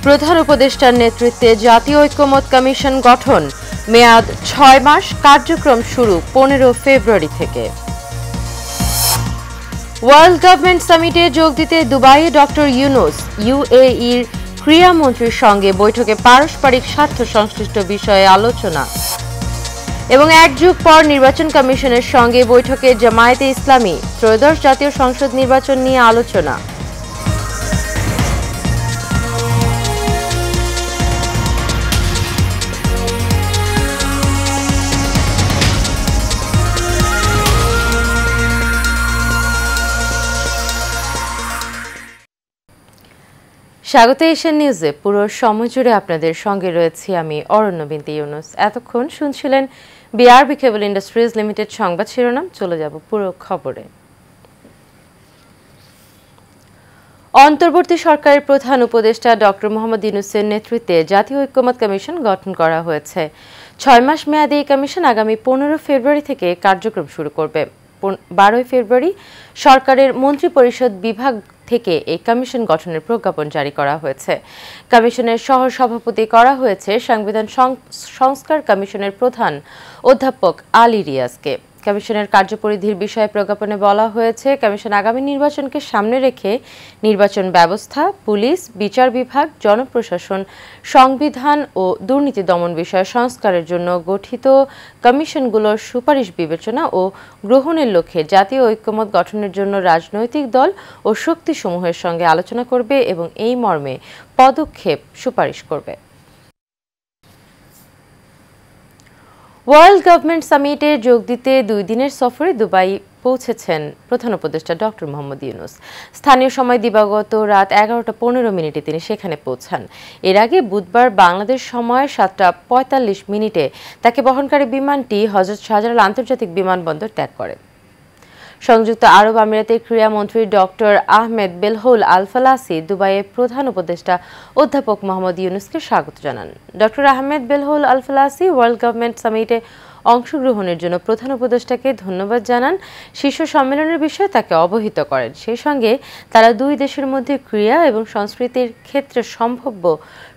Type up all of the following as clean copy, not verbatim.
প্রধান উপদেষ্টার নেতৃত্বে জাতীয় ঐক্যমত কমিশন গঠন, মেয়াদ ৬ মাস, কার্যক্রম শুরু ১৫ ফেব্রুয়ারি থেকে। ওয়ার্ল্ড গভর্নমেন্ট সামিটে যোগ দিতে দুবাইয়ে ডক্টর ইউনূস, ইউএইর ক্রীড়ামন্ত্রীর সঙ্গে বৈঠকে পারস্পরিক স্বার্থ সংশ্লিষ্ট বিষয়ে আলোচনা। এবং এক যুগ পর নির্বাচন কমিশনের সঙ্গে বৈঠকে জামায়াতে ইসলামী, ত্রয়োদশ জাতীয় সংসদ নির্বাচন নিয়ে আলোচনা। স্বাগত এশিয়ান নিউজে। পুরো সময় জুড়ে আপনাদের সঙ্গে রয়েছি আমি অরণ্য বিনতি ইউনুস। এতক্ষণ শুনছিলেন বিআরবি কেবল ইন্ডাস্ট্রিজ লিমিটেড সংবাদ শিরোনাম। চলে যাব পুরো খবরে। অন্তর্বর্তী সরকারের প্রধান উপদেষ্টা ডক্টর মোহাম্মদ ইউনূসের নেতৃত্বে জাতীয় ঐক্যমত কমিশন গঠন করা হয়েছে। ৬ মাস মেয়াদী এই কমিশন আগামী ১৫ ফেব্রুয়ারি থেকে কার্যক্রম শুরু করবে। ১২ ফেব্রুয়ারি সরকারের মন্ত্রিপরিষদ বিভাগ থেকে এই কমিশন গঠনের প্রজ্ঞাপন জারি করা হয়েছে। কমিশনের সহ সভাপতি করা হয়েছে সংবিধান সংস্কার কমিশনের প্রধান অধ্যাপক আলী রিয়াজকে। কমিশনের কার্যপরিধির বিষয়ে প্রজ্ঞাপনে বলা হয়েছে, কমিশন আগামী নির্বাচনকে সামনে রেখে নির্বাচন ব্যবস্থা, পুলিশ, বিচার বিভাগ, জনপ্রশাসন, সংবিধান ও দুর্নীতি দমন বিষয়ে সংস্কারের জন্য গঠিত কমিশনগুলোর সুপারিশ বিবেচনা ও গ্রহণের লক্ষ্যে জাতীয় ঐক্যমত গঠনের জন্য রাজনৈতিক দল ও শক্তিসমূহের সঙ্গে আলোচনা করবে এবং এই মর্মে পদক্ষেপ সুপারিশ করবে। ওয়ার্ল্ড গভর্নমেন্ট সামিটে যোগ দিতে ২ দিনের সফরে দুবাই পৌঁছেছেন প্রধান উপদেষ্টা ডক্টর মোহাম্মদ ইউনূস। স্থানীয় সময় দিবাগত রাত ১১:১৫ তিনি সেখানে পৌঁছান। এর আগে বুধবার বাংলাদেশ সময় ৭:৪৫ তাকে বহনকারী বিমানটি হযরত শাহজালাল আন্তর্জাতিক বিমানবন্দর ত্যাগ করে। সংযুক্ত আরব আমিরাতের ক্রীড়ামন্ত্রী ডক্টর আহমেদ বেলহৌল আল ফালাসি দুবাইয়ের প্রধান উপদেষ্টা অধ্যাপক মোহাম্মদ ইউনূসকে স্বাগত জানান। ডক্টর আহমেদ বেলহৌল আল ফালাসি ওয়ার্ল্ড গভর্নমেন্ট সামিটে অংশগ্রহণের জন্য প্রধান উপদেষ্টাকে ধন্যবাদ জানান। শীর্ষ সম্মেলনের বিষয়ে তাকে অবহিত করেন। সেই সঙ্গে তারা দুই দেশের মধ্যে ক্রীড়া এবং সংস্কৃতির ক্ষেত্রে সম্ভাব্য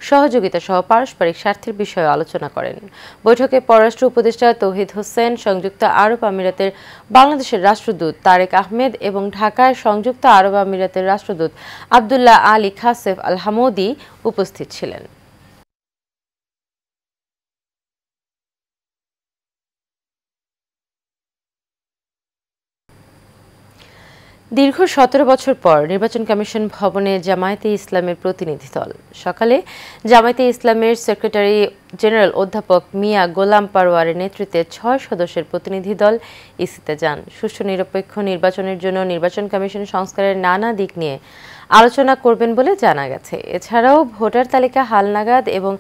সহযোগিতা সহ পারস্পরিক স্বার্থের বিষয়ে আলোচনা করেন। বৈঠকে পররাষ্ট্র উপদেষ্টা তৌহিদ হোসেন, সংযুক্ত আরব আমিরাতের বাংলাদেশের রাষ্ট্রদূত তারেক আহমেদ এবং ঢাকায় সংযুক্ত আরব আমিরাতের রাষ্ট্রদূত আবদুল্লাহ আলী খাসেফ আল হামৌদি উপস্থিত ছিলেন। দীর্ঘ ১৭ বছর পর নির্বাচন কমিশন ভবনে জামায়াতে ইসলামের প্রতিনিধি দল। সকালে জামায়াতে ইসলামের সেক্রেটারি জেনারেল অধ্যাপক মিয়া গোলাম পারওয়ারের নেতৃত্বে ৬ সদস্যের প্রতিনিধি দল ইসিতে যান। সুষ্ঠু নিরপেক্ষ নির্বাচনের জন্য নির্বাচন কমিশন সংস্কারের নানা দিক নিয়ে আলোচনা করবেন বলে জানা গেছে। এছাড়াও ভোটার তালিকা হালনাগাদ এবং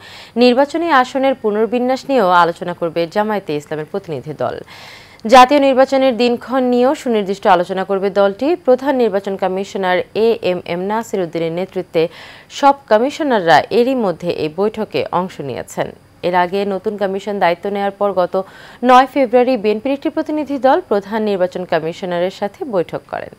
নির্বাচনী আসনের পুনর্বিন্যাস নিয়েও আলোচনা করবে জামায়াতে ইসলামের প্রতিনিধি দল। জাতীয় নির্বাচনের দিনক্ষণ নিয়েও সুনির্দিষ্ট আলোচনা করবে দলটি। প্রধান নির্বাচন কমিশনার এএমএম নাসির উদ্দিনের নেতৃত্বে সব কমিশনাররা এরই মধ্যে এই বৈঠকে অংশ নিয়েছেন। এর আগে নতুন কমিশন দায়িত্ব নেওয়ার পর গত ৯ ফেব্রুয়ারি বিএনপির একটি প্রতিনিধি দল প্রধান নির্বাচন কমিশনারের সাথে বৈঠক করেন।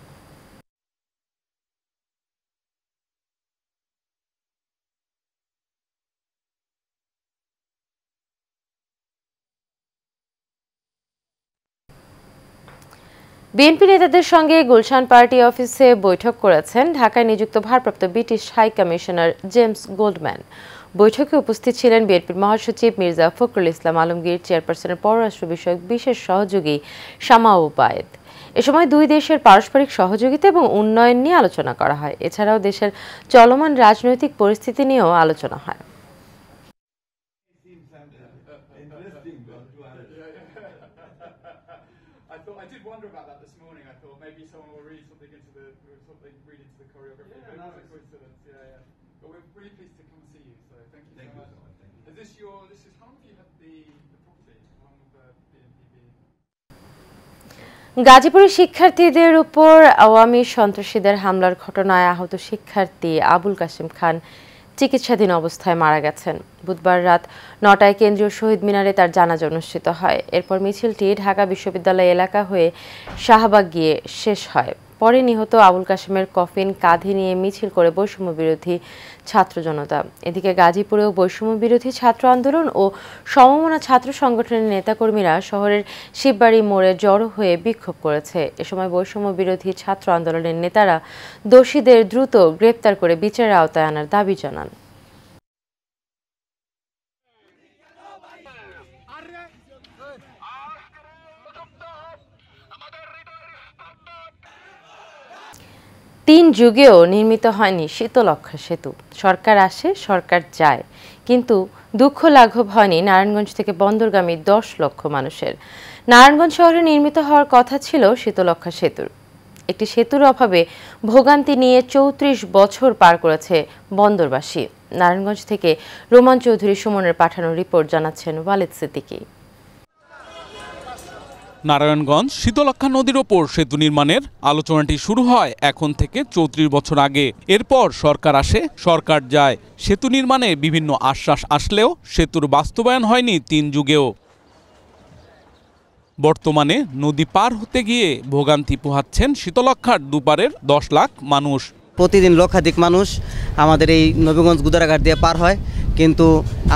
বিএনপি নেতাদের সঙ্গে গুলশান পার্টি অফিসে বৈঠক করেছেন ঢাকায় নিযুক্ত ভারপ্রাপ্ত British high commissioner James Goldman. বৈঠকে উপস্থিত ছিলেন বিএনপির মহাসচিব মির্জা ফখরুল ইসলাম আলমগীর, চেয়ারপারসনের পররাষ্ট্র বিষয়ক বিশেষ সহযোগী শামা ওবায়েদ। এ সময় দুই দেশের পারস্পরিক সহযোগিতা এবং উন্নয়ন নিয়ে আলোচনা করা হয়। এছাড়াও দেশের চলমান রাজনৈতিক পরিস্থিতি নিয়েও আলোচনা হয়। I did wonder about that this morning. I thought maybe someone will read something into the choreography. Yeah, no, it's a coincidence. Yeah. But we're really pleased to come and see you. So thank you so much. Is this how long have you had the property? How long have BNP been? গাজীপুরের শিক্ষার্থীদের উপর আওয়ামী সন্ত্রাসীদের হামলার ঘটনায় আহত শিক্ষার্থী আবুল কাশেম খান চিকিৎসাধীন অবস্থায় মারা গেছেন। বুধবার রাত ৯টায় কেন্দ্রীয় শহীদ মিনারে তার জানাজা অনুষ্ঠিত হয়। এরপর মিছিলটি ঢাকা বিশ্ববিদ্যালয় এলাকা হয়ে শাহবাগ গিয়ে শেষ হয়। পরে নিহত আবুল কাশেমের কফিন কাঁধে নিয়ে মিছিল করে বৈষম্য বিরোধী ছাত্র জনতা। এদিকে গাজীপুরেও বৈষম্য বিরোধী ছাত্র আন্দোলন ও সমমনা ছাত্র সংগঠনের নেতাকর্মীরা শহরের শিববাড়ি মোড়ে জড়ো হয়ে বিক্ষোভ করেছে। এ সময় বৈষম্য বিরোধী ছাত্র আন্দোলনের নেতারা দোষীদের দ্রুত গ্রেপ্তার করে বিচারের আওতায় আনার দাবি জানান। তিন যুগেও নির্মিত হয়নি শীতলক্ষ্যা সেতু। সরকার আসে, সরকার যায়, কিন্তু দুঃখ লাঘব হয়নি নারায়ণগঞ্জ থেকে বন্দরগামী 10 লক্ষ মানুষের। নারায়ণগঞ্জ শহরে নির্মিত হওয়ার কথা ছিল শীতলক্ষ্যা সেতুর। একটি সেতুর অভাবে ভোগান্তি নিয়ে 34 বছর পার করেছে বন্দরবাসী। নারায়ণগঞ্জ থেকে রোমান চৌধুরী সুমনের পাঠানো রিপোর্ট জানাচ্ছেন ওয়ালিদ সিদ্দিকী। নারায়ণগঞ্জ শীতলক্ষ্যা নদীর ওপর সেতু নির্মাণের আলোচনাটি শুরু হয় এখন থেকে 34 বছর আগে। এরপর সরকার আসে, সরকার যায়। সেতু নির্মাণে বিভিন্ন আশ্বাস আসলেও সেতুর বাস্তবায়ন হয়নি 3 যুগেও। বর্তমানে নদী পার হতে গিয়ে ভোগান্তি পোহাচ্ছেন শীতলক্ষ্যার দুপারের 10 লাখ মানুষ। প্রতিদিন লক্ষাধিক মানুষ আমাদের এই নবীগঞ্জ গুদারাঘাট দিয়ে পার হয়, কিন্তু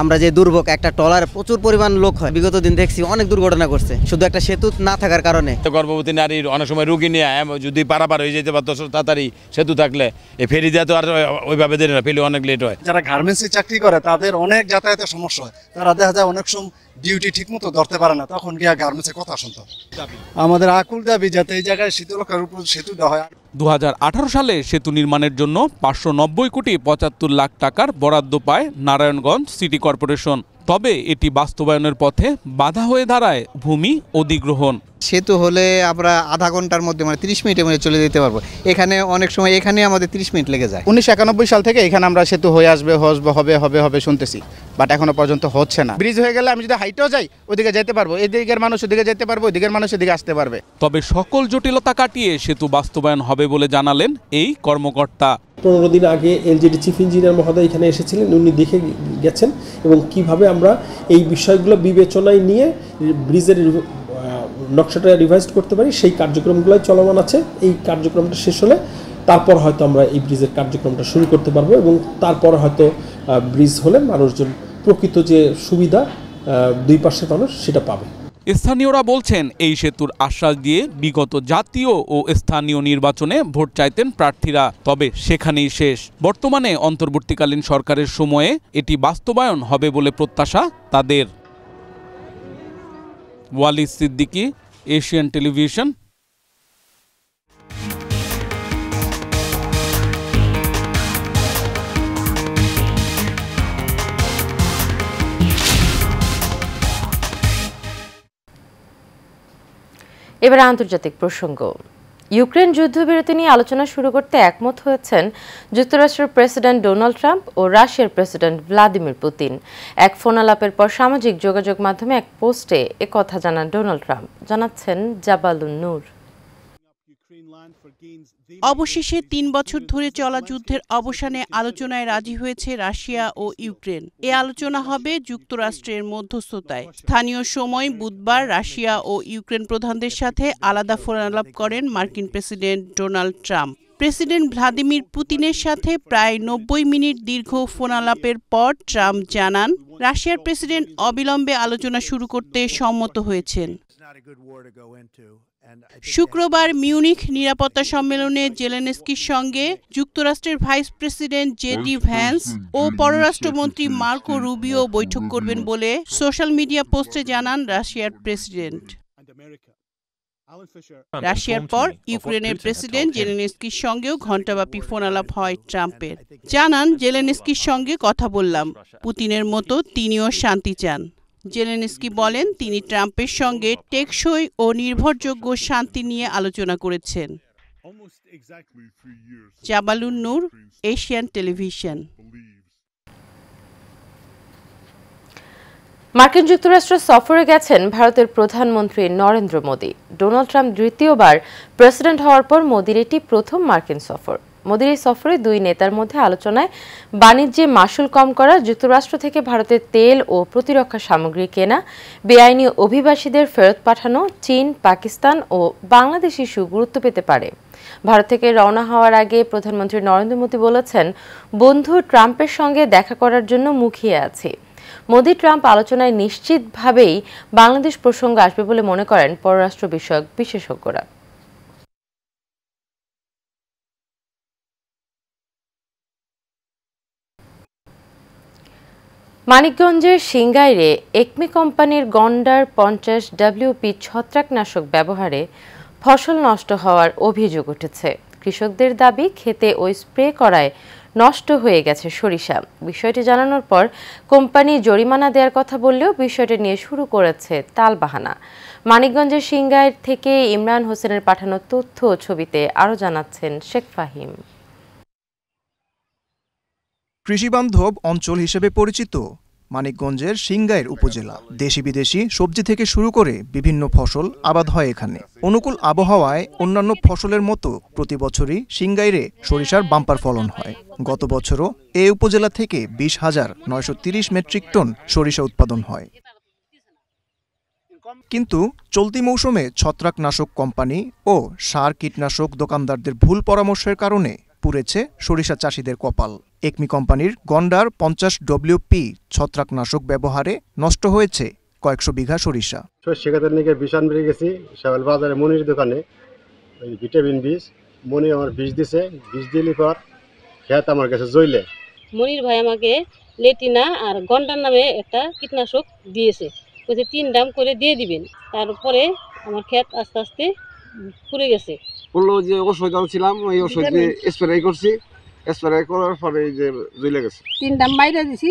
আমরা যে দুর্ভোগ, একটা ট্রলার প্রচুর পরিমাণ লোক হয়। বিগত দিন দেখছি অনেক দুর্ঘটনা করছে শুধু একটা সেতু না থাকার কারণে। গর্ভবতী নারীর অনেক সময় রুগী নিয়ে যদি পারাপার হয়ে যেতে পারতো তাড়াতাড়ি সেতু থাকলে, এই ফেরি দেওয়া তো আর ওইভাবে দেয় না, ফেরি অনেক লেট হয়। যারা গার্মেন্টসে চাকরি করে তাদের অনেক যাতায়াতের সমস্যা হয়। তারা দেখা যায় অনেক সময় ডিউটি ঠিক মতো ধরতে পারে না, তখন গিয়া গার্মেন্টসের কথা শুনতে। আমাদের আকুল দাবি যাতে এই জায়গায় শীতলক্ষ্যার উপর সেতুটা হয়। 2018 সালে সেতু নির্মাণের জন্য 590 কোটি 75 লাখ টাকার বরাদ্দ পায় নারায়ণগঞ্জ সিটি কর্পোরেশন। তবে এটি বাস্তবায়নের পথে বাধা হয়ে দাঁড়ায় ভূমি অধিগ্রহণ। সেতু হলে আমরা আধা ঘন্টার মধ্যে, মানে 30 মিনিটের মধ্যে চলে যেতে পারবো। এখানে অনেক সময় এখানে আমাদের 30 মিনিট লেগে যায়। 1991 সাল থেকে এখানে আমরা সেতু হয়ে আসবে, হবে শুনতেছি, বাট এখনো পর্যন্ত হচ্ছে না। ব্রিজ হয়ে গেলে আমি যদি হাইটেও যাই ওদিকে যেতে পারবো, এদিকের মানুষ ওদিকে যেতে পারবো, ওদিকের মানুষ এদিকে আসতে পারবে। তবে সকল জটিলতা কাটিয়ে সেতু বাস্তবায়ন হবে বলে জানালেন এই কর্মকর্তা। 15 দিন আগে এলজিডি চিফ ইঞ্জিনিয়ার মহোদয় এখানে এসেছিলেন, উনি দেখে গেছেন এবং কিভাবে আমরা এই বিষয়গুলো বিবেচনায় নিয়ে ব্রিজের নকশাটা রিভাইজ করতে পারি সেই কার্যক্রমগুলো চলমান আছে। এই কার্যক্রমটা শেষ হলে তারপর হয়তো আমরা এই ব্রিজের কার্যক্রমটা শুরু করতে পারবো এবং তারপর হয়তো ব্রিজ হলে মানুষজন প্রকৃত যে সুবিধা দুই পাশের মানুষ সেটা পাবে। স্থানীয়রা বলছেন এই সেতুর আশ্বাস দিয়ে বিগত জাতীয় ও স্থানীয় নির্বাচনে ভোট চাইতেন প্রার্থীরা, তবে সেখানেই শেষ। বর্তমানে অন্তর্বর্তীকালীন সরকারের সময়ে এটি বাস্তবায়ন হবে বলে প্রত্যাশা তাদের। Walid Siddiqui, Asian television. এবার আন্তর্জাতিক প্রসঙ্গ। ইউক্রেন যুদ্ধবিরতি নিয়ে আলোচনা শুরু করতে একমত হয়েছেন যুক্তরাষ্ট্রের প্রেসিডেন্ট ডোনাল্ড ট্রাম্প ও রাশিয়ার প্রেসিডেন্ট ভ্লাদিমির পুতিন। এক ফোন আলাপের পর সামাজিক যোগাযোগ মাধ্যমে এক পোস্টে একথা জানান ডোনাল্ড ট্রাম্প। জানাচ্ছেন জাবালুন নূর। অবশেষে 3 বছর ধরে চলা যুদ্ধের অবসানে আলোচনায় রাজি হয়েছে রাশিয়া ও ইউক্রেন। এ আলোচনা হবে যুক্তরাষ্ট্রের মধ্যস্থতায়। স্থানীয় সময় বুধবার রাশিয়া ও ইউক্রেন প্রধানদের সাথে আলাদা ফোন আলাপ করেন মার্কিন president Donald Trump. President Vladimir পুতিনের সাথে প্রায় 90 মিনিট দীর্ঘ ফোন আলাপের পর ট্রাম্প জানান রাশিয়ার প্রেসিডেন্ট অবিলম্বে আলোচনা শুরু করতে সম্মত হয়েছেন। শুক্রবার মিউনিখ নিরাপত্তা সম্মেলনে জেলেনস্কির সঙ্গে যুক্তরাষ্ট্রের ভাইস প্রেসিডেন্ট জেডি ভ্যান্স ও পররাষ্ট্রমন্ত্রী মার্কো রুবিও বৈঠক করবেন বলে সোশ্যাল মিডিয়া পোস্টে জানান রাশিয়ার প্রেসিডেন্ট। রাশিয়ার পর ইউক্রেনের প্রেসিডেন্ট জেলেনস্কির সঙ্গেও ঘণ্টাব্যাপী ফোন আলাপ হয় ট্রাম্পের। জানান জেলেনস্কির সঙ্গে কথা বললাম, পুতিনের মতো তিনিও শান্তি চান। জেলেনস্কি বলেন তিনি ট্রাম্পের সঙ্গে টেকসই ও নির্ভরযোগ্য শান্তি নিয়ে আলোচনা করেছেন। জাবালুন নূর, এশিয়ান টেলিভিশন। মার্কিন যুক্তরাষ্ট্র সফরে গেছেন ভারতের প্রধানমন্ত্রী নরেন্দ্র মোদি। ডোনাল্ড ট্রাম্প দ্বিতীয়বার প্রেসিডেন্ট হওয়ার পর মোদির এটি প্রথম মার্কিন সফর। মোদির এই সফরে দুই নেতার মধ্যে আলোচনায় বাণিজ্যে মাশুল কম করা, যুক্তরাষ্ট্র থেকে ভারতের তেল ও প্রতিরক্ষা সামগ্রী কেনা, বেআইনি অভিবাসীদের ফেরত পাঠানো, চীন, পাকিস্তান ও বাংলাদেশ ইস্যু গুরুত্ব পেতে পারে। ভারত থেকে রওনা হওয়ার আগে প্রধানমন্ত্রী নরেন্দ্র মোদী বলেছেন, বন্ধু ট্রাম্পের সঙ্গে দেখা করার জন্য মুখিয়ে আছি। মোদি ট্রাম্প আলোচনায় নিশ্চিতভাবেই বাংলাদেশ প্রসঙ্গ আসবে বলে মনে করেন পররাষ্ট্র বিষয়ক বিশেষজ্ঞরা। মানিকগঞ্জের সিংগাইরে একমি কোম্পানির গন্ডার 50 WP ছত্রাকনাশক ব্যবহারে ফসল নষ্ট হওয়ার অভিযোগ উঠেছে। কৃষকদের দাবি, খেতে ওই স্প্রে করায় নষ্ট হয়ে গেছে সরিষা। বিষয়টি জানানোর পর কোম্পানি জরিমানা দেওয়ার কথা বললেও বিষয়টি নিয়ে শুরু করেছে তালবাহানা। মানিকগঞ্জের সিংগাইর থেকে ইমরান হোসেনের পাঠানো তথ্য ও ছবিতে আরও জানাচ্ছেন শেখ ফাহিম। কৃষিবান্ধব অঞ্চল হিসেবে পরিচিত মানিকগঞ্জের সিংগাইর উপজেলা। দেশি বিদেশি সবজি থেকে শুরু করে বিভিন্ন ফসল আবাদ হয় এখানে। অনুকূল আবহাওয়ায় অন্যান্য ফসলের মতো প্রতি বছরই সিংগাইরে সরিষার বাম্পার ফলন হয়। গত বছরও এ উপজেলা থেকে 20,930 মেট্রিক টন সরিষা উৎপাদন হয়। কিন্তু চলতি মৌসুমে ছত্রাকনাশক কোম্পানি ও সার কীটনাশক দোকানদারদের ভুল পরামর্শের কারণে পুড়েছে সরিষা চাষিদের কপাল। একমি কোম্পানির গন্ডার 50 WP ছত্রাকনাশক ব্যবহারে নষ্ট হয়েছে কয়েকশো বিঘা সরিষা। সেক্ষেত্রে নাকি বিষান বেড়ে গেছি সেবেল বাজারে মনির দোকানে ওই ভিটামিন বীজ মনি আমার বীজ দিছে, বীজ দিলে পর খেত আমার কাছে জইলে। মনির ভাই আমাকে লেটিনা আর গন্ডার নামে একটা কীটনাশক দিয়েছে, বলছে 3 দাম করে দিয়ে দিবেন। তারপরে আমার খেত আস্তে আস্তে পুড়ে গেছে। বললো যে ওষুধ আনছিলাম, ওই ওষুধ দিয়ে স্প্রে করছি, স্প্রে করার পরে এই যে জ্বলে গেছে। 3 দাম বাইরে দিছি,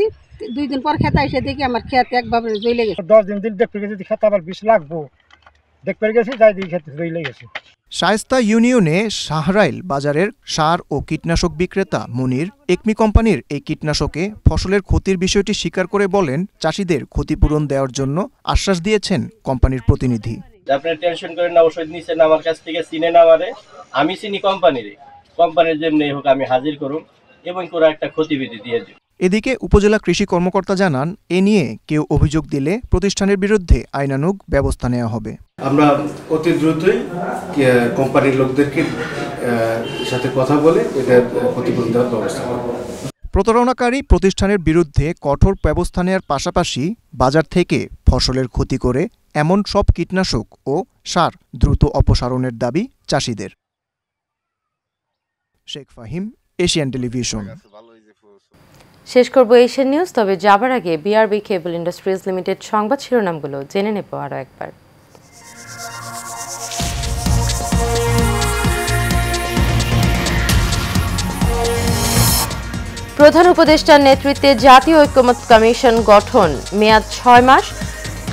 2 দিন পর খেতে এসে দেখি আমার খেত একভাবে জ্বলে গেছে। 10 দিন দেখতে গেছি খেতে আবার বিষ লাগবো, দেখতে গেছি যাই দিয়ে খেতে জ্বলে গেছে। শায়েস্তা ইউনিয়নে শাহরাইল বাজারের সার ও কীটনাশক বিক্রেতা মুনির একমি কোম্পানির এই কীটনাশকে ফসলের ক্ষতির বিষয়টি স্বীকার করে বলেন, চাষিদের ক্ষতিপূরণ দেওয়ার জন্য আশ্বাস দিয়েছেন কোম্পানির প্রতিনিধি। আপনি টেনশন করেন না, ওষুধ নিছেন আমার কাছ থেকে, চিনে না আমারে, আমি চিনি কোম্পানির যেমনি হোক আমি হাজির করুন এবং করে একটা ক্ষতিবিধি দিয়ে দিই। এদিকে উপজেলা কৃষি কর্মকর্তা জানান, এ নিয়ে কেউ অভিযোগ দিলে প্রতিষ্ঠানের বিরুদ্ধে আইনানুগ ব্যবস্থা নেওয়া হবে। আমরা অতি দ্রুতই কোম্পানির লোকদেরকে সাথে কথা বলে এটা ক্ষতিপূরণ দেওয়ার ব্যবস্থা করব। প্রতারণাকারী প্রতিষ্ঠানের বিরুদ্ধে কঠোর ব্যবস্থা নেওয়ার পাশাপাশি বাজার থেকে ফসলের ক্ষতি করে এমন সব কীটনাশক ও সার দ্রুত অপসারণের দাবি চাষিদের। Sheikh Fahim, Asian television. শেষ করব এশিয়ান নিউজ, তবে যাবার আগে বিআরবি কেবল ইন্ডাস্ট্রিজ লিমিটেড সংবাদ শিরোনামগুলো জেনে নেব আরও একবার। প্রধান উপদেষ্টার নেতৃত্বে জাতীয় ঐক্যমত কমিশন গঠন, মেয়াদ 6 মাস,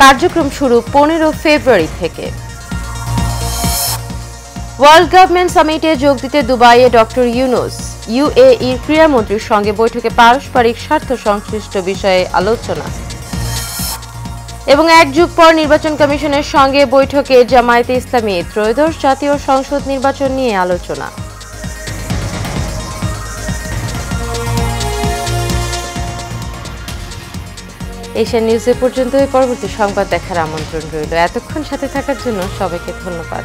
কার্যক্রম শুরু 15 ফেব্রুয়ারি থেকে। ওয়ার্ল্ড গভর্নমেন্ট সামিটে যোগ দিতে দুবাইয়ে ডক্টর ইউনূস, ইউএইর ক্রীড়ামন্ত্রীর সঙ্গে বৈঠকে পারস্পরিক স্বার্থ সংশ্লিষ্ট বিষয়ে আলোচনা। এবং 1 যুগ পর নির্বাচন কমিশনের সঙ্গে বৈঠকে জামায়াতে ইসলামী, ত্রয়োদশ জাতীয় সংসদ নির্বাচন নিয়ে আলোচনা। এশিয়ান নিউজে পর্যন্ত, পরবর্তী সংবাদ দেখার আমন্ত্রণ রইল। এতক্ষণ সাথে থাকার জন্য সবাইকে ধন্যবাদ।